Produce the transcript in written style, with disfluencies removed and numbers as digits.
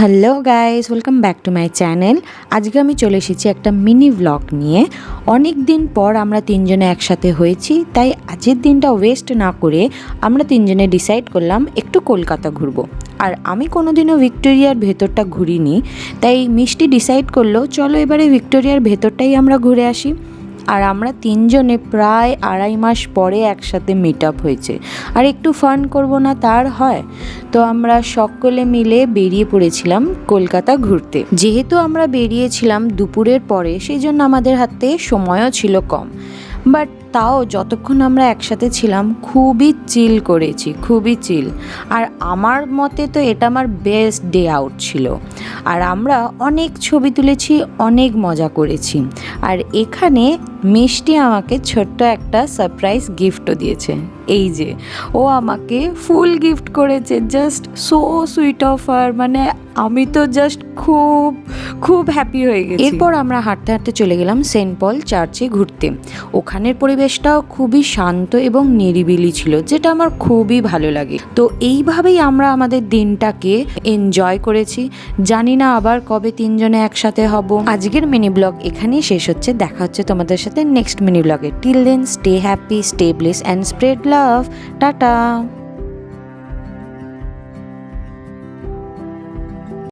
Hello guys, welcome back to my channel. আজকে আমি চলে এসেছি একটা মিনি ব্লগ নিয়ে। অনেক দিন পর আমরা তিনজনে একসাথে হয়েছি, তাই আজকের দিনটা ওয়েস্ট না করে আমরা তিনজনে ডিসাইড করলাম একটু কলকাতা ঘুরবো। আর আমি কোনোদিনও ভিক্টোরিয়ার ভেতরটা ঘুরিনি, তাই মিষ্টি ডিসাইড করলো চলো এবারে ভিক্টোরিয়ার ভেতরটাই আমরা ঘুরে আসি। আর আমরা তিনজনে প্রায় 2.5 মাস পরে একসাথে মিট আপ হয়েছে, আর একটু ফান করব না তার হয়? তো আমরা সকলে মিলে বেরিয়ে পড়েছিলাম কলকাতা ঘুরতে। যেহেতু আমরা বেরিয়েছিলাম দুপুরের পরে, সেই জন্য আমাদের হাতে সময়ও ছিল কম, বাট তাও যতক্ষণ আমরা একসাথে ছিলাম খুবই চিল করেছি, খুবই চিল। আর আমার মতে তো এটা আমার বেস্ট ডে আউট ছিল। আর আমরা অনেক ছবি তুলেছি, অনেক মজা করেছি। আর এখানে মিষ্টি আমাকে ছোট্ট একটা সারপ্রাইজ গিফটও দিয়েছে। এই যে ও আমাকে ফুল গিফট করেছে, just so sweet of her. মানে আমি তো জাস্ট খুব খুব হ্যাপি হয়ে গেছি। এরপর আমরা হাঁটতে হাঁটতে চলে গেলাম সেন্ট পল চার্চে ঘুরতে। ওখানের পরিবেশটাও খুবই শান্ত এবং নিরিবিলি ছিল, যেটা আমার খুবই ভালো লাগে। তো এইভাবেই আমরা আমাদের দিনটাকে এনজয় করেছি। জানি না আবার কবে তিনজনে একসাথে হব। আজকের মিনি ব্লগ এখানেই শেষ হচ্ছে। দেখা হচ্ছে তোমাদের সাথে নেক্সট মিনি ব্লগে। Till then stay happy, stay blessed and spread love. Tata.